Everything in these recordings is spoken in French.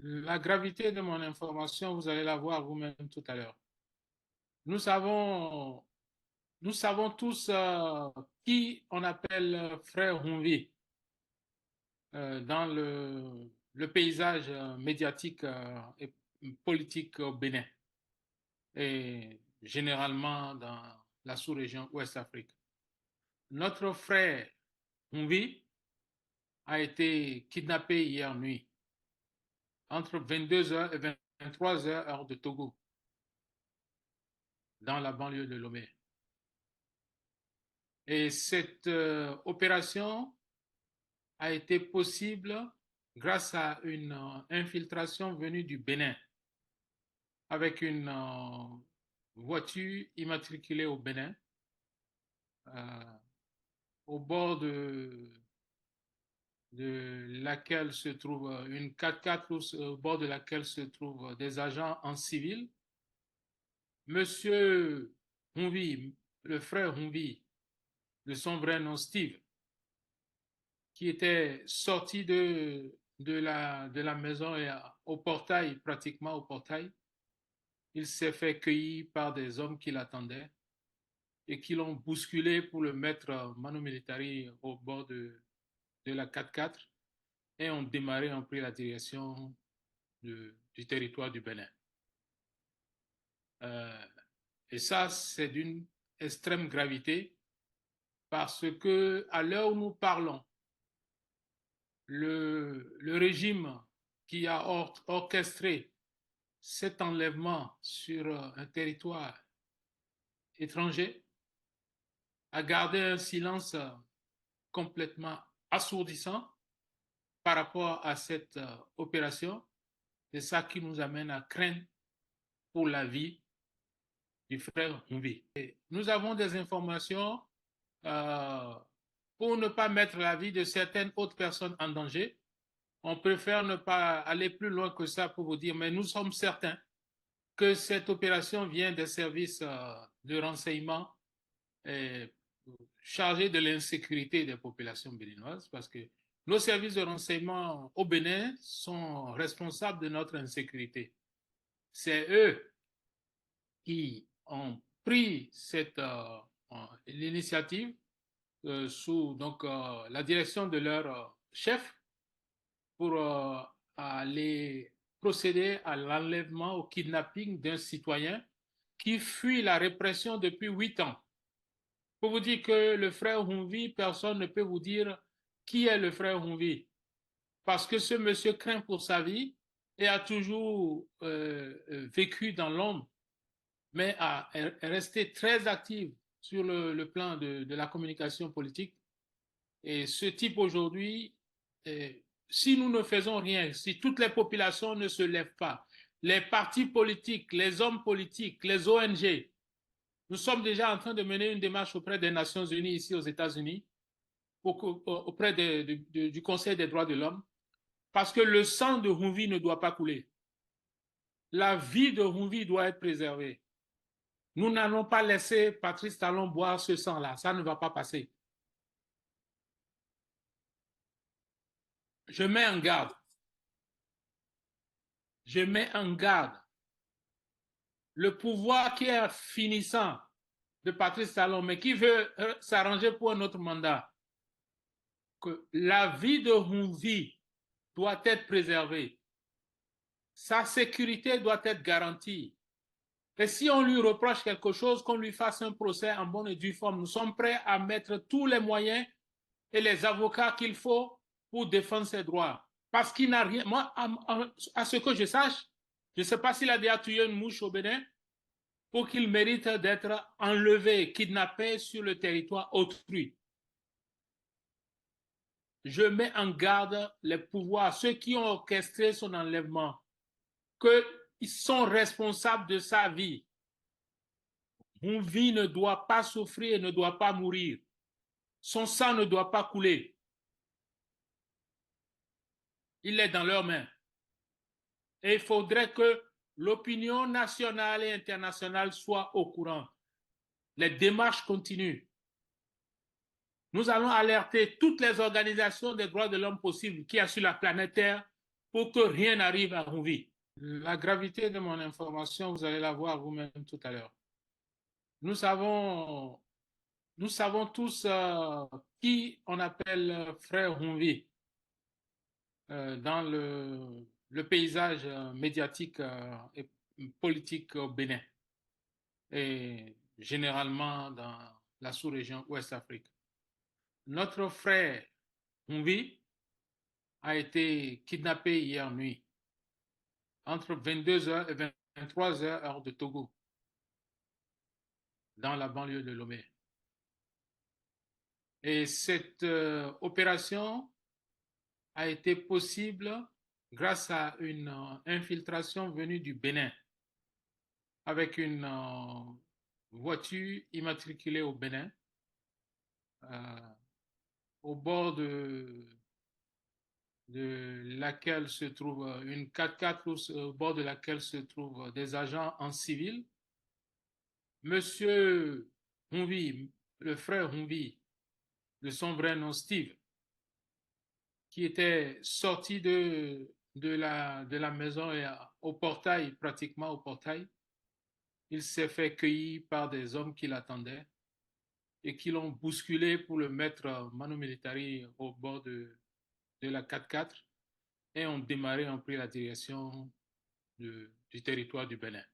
La gravité de mon information, vous allez la voir vous-même tout à l'heure. Nous savons, nous savons tous qui on appelle frère Humvi dans le paysage médiatique et politique au Bénin et généralement dans la sous-région Ouest-Afrique. Notre frère Humvi a été kidnappé hier nuit entre 22 heures et 23 heures heure de Togo dans la banlieue de Lomé. Et cette opération a été possible grâce à une infiltration venue du Bénin avec une voiture immatriculée au Bénin euh, au bord de laquelle se trouve une 4x4 au bord de laquelle se trouvent des agents en civil. Monsieur Humvi, le frère Humvi, de son vrai nom Steve, qui était sorti de la maison et au portail, pratiquement au portail. Il s'est fait cueillir par des hommes qui l'attendaient et qui l'ont bousculé pour le mettre manu militari au bord de la 4x4 et ont démarré, ont pris la direction du territoire du Bénin. Euh, et ça, c'est d'une extrême gravité parce que à l'heure où nous parlons, le régime qui a orchestré cet enlèvement sur un territoire étranger a gardé un silence complètement assourdissant par rapport à cette opération. C'est ça qui nous amène à craindre pour la vie du frère Humvi. Nous avons des informations euh, pour ne pas mettre la vie de certaines autres personnes en danger. On préfère ne pas aller plus loin que ça pour vous dire, mais nous sommes certains que cette opération vient des services de renseignement chargés de l'insécurité des populations béninoises, parce que nos services de renseignement au Bénin sont responsables de notre insécurité. C'est eux qui ont pris l'initiative sous la direction de leur chef pour aller procéder à l'enlèvement, au kidnapping d'un citoyen qui fuit la répression depuis 8 ans. Pour vous dire que le frère Humvi, personne ne peut vous dire qui est le frère Humvi. Parce que ce monsieur craint pour sa vie et a toujours vécu dans l'ombre, mais est resté très actif sur le plan de la communication politique. Et ce type aujourd'hui, si nous ne faisons rien, si toutes les populations ne se lèvent pas, les partis politiques, les hommes politiques, les ONG, nous sommes déjà en train de mener une démarche auprès des Nations Unies ici aux États-Unis, auprès du Conseil des droits de l'homme, parce que le sang de Humvi ne doit pas couler. La vie de Humvi doit être préservée. Nous n'allons pas laisser Patrice Talon boire ce sang-là, ça ne va pas passer. Je mets en garde. Je mets en garde le pouvoir qui est finissant de Patrice Talon, mais qui veut s'arranger pour un autre mandat, que la vie de Humvi doit être préservée. Sa sécurité doit être garantie. Et si on lui reproche quelque chose, qu'on lui fasse un procès en bonne et due forme, nous sommes prêts à mettre tous les moyens et les avocats qu'il faut pour défendre ses droits. Parce qu'il n'a rien. Moi, à ce que je sache, je ne sais pas s'il a déjà tué une mouche au Bénin pour qu'il mérite d'être enlevé, kidnappé sur le territoire autrui. Je mets en garde les pouvoirs, ceux qui ont orchestré son enlèvement, qu'ils sont responsables de sa vie. Mon vie ne doit pas souffrir, ne doit pas mourir. Son sang ne doit pas couler. Il est dans leurs mains. Et il faudrait que l'opinion nationale et internationale soit au courant. Les démarches continuent. Nous allons alerter toutes les organisations des droits de l'homme possibles qui y a sur la planète Terre pour que rien n'arrive à Rouvi. La gravité de mon information, vous allez la voir vous-même tout à l'heure. Nous savons, nous savons tous qui on appelle frère Rouvi dans le paysage médiatique et politique au Bénin et généralement dans la sous-région Ouest-Afrique. Notre frère Rouvi a été kidnappé hier nuit entre 22h et 23h heure de Togo dans la banlieue de Lomé. Et cette opération a été possible grâce à une infiltration venue du Bénin avec une voiture immatriculée au Bénin au bord de laquelle se trouve une 4x4 au bord de laquelle se trouvent des agents en civil. Monsieur Humvi, le frère Humvi, de son vrai nom Steve, qui était sorti de la maison et au portail, pratiquement au portail, il s'est fait cueillir par des hommes qui l'attendaient et qui l'ont bousculé pour le mettre manu militari au bord de la 4x4 et ont démarré, ont pris la direction du territoire du Bénin.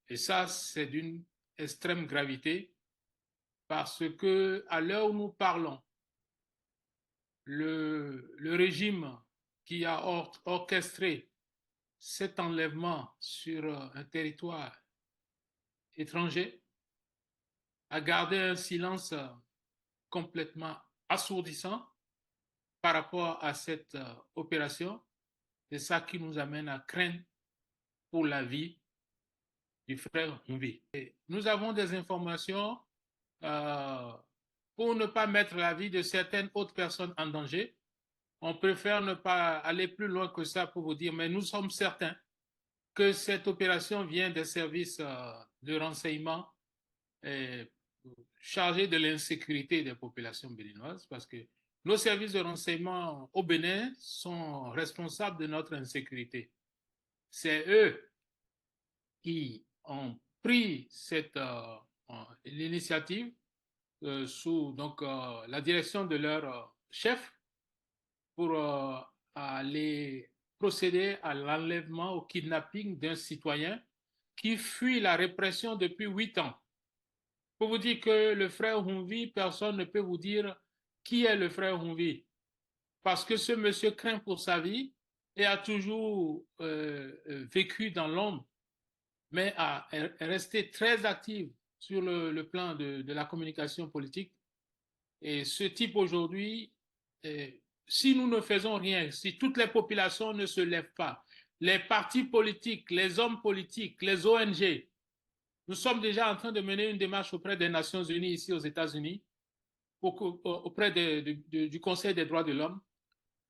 Et ça, c'est d'une extrême gravité parce que à l'heure où nous parlons, le régime qui a orchestré cet enlèvement sur un territoire étranger a gardé un silence complètement assourdissant par rapport à cette opération. C'est ça qui nous amène à craindre pour la vie du frère Humvi. Nous avons des informations pour ne pas mettre la vie de certaines autres personnes en danger. On préfère ne pas aller plus loin que ça pour vous dire, mais nous sommes certains que cette opération vient des services de renseignement chargés de l'insécurité des populations béninoises, parce que nos services de renseignement au Bénin sont responsables de notre insécurité. C'est eux qui ont pris l'initiative sous la direction de leur chef pour aller procéder à l'enlèvement, au kidnapping d'un citoyen qui fuit la répression depuis 8 ans. Pour vous dire que le frère Humvi, personne ne peut vous dire qui est le frère Humvi, parce que ce monsieur craint pour sa vie et a toujours vécu dans l'ombre, mais est resté très actif sur le plan de la communication politique. Et ce type aujourd'hui, si nous ne faisons rien, si toutes les populations ne se lèvent pas, les partis politiques, les hommes politiques, les ONG, nous sommes déjà en train de mener une démarche auprès des Nations Unies ici aux États-Unis, auprès du Conseil des droits de l'homme,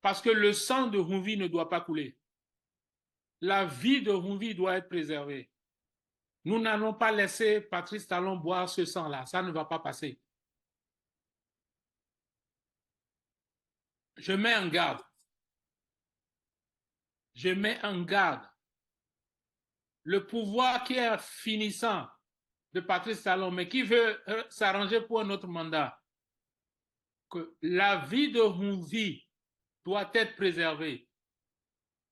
parce que le sang de Humvi ne doit pas couler. La vie de Humvi doit être préservée. Nous n'allons pas laisser Patrice Talon boire ce sang-là, ça ne va pas passer. Je mets en garde. Je mets en garde le pouvoir qui est finissant de Patrice Talon, mais qui veut s'arranger pour un autre mandat, que la vie de Humvi doit être préservée.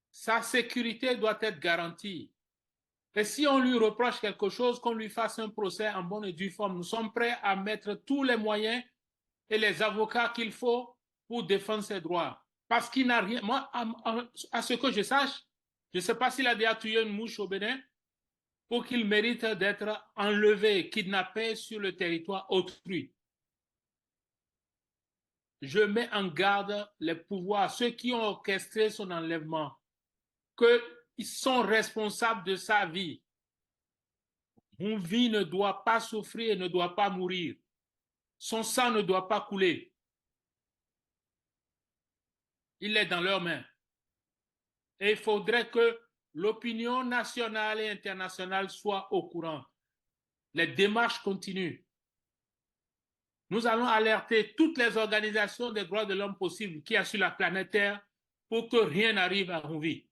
Sa sécurité doit être garantie. Et si on lui reproche quelque chose, qu'on lui fasse un procès en bonne et due forme, nous sommes prêts à mettre tous les moyens et les avocats qu'il faut pour défendre ses droits. Parce qu'il n'a rien. Moi, à ce que je sache, je ne sais pas s'il a déjà tué une mouche au Bénin pour qu'il mérite d'être enlevé, kidnappé sur le territoire autrui. Je mets en garde les pouvoirs, ceux qui ont orchestré son enlèvement, qu'ils sont responsables de sa vie. Humvi ne doit pas souffrir, ne doit pas mourir. Son sang ne doit pas couler. Il est dans leurs mains. Et il faudrait que l'opinion nationale et internationale soit au courant. Les démarches continuent. Nous allons alerter toutes les organisations des droits de l'homme possibles qui y a sur la planète Terre pour que rien n'arrive à Rouvi.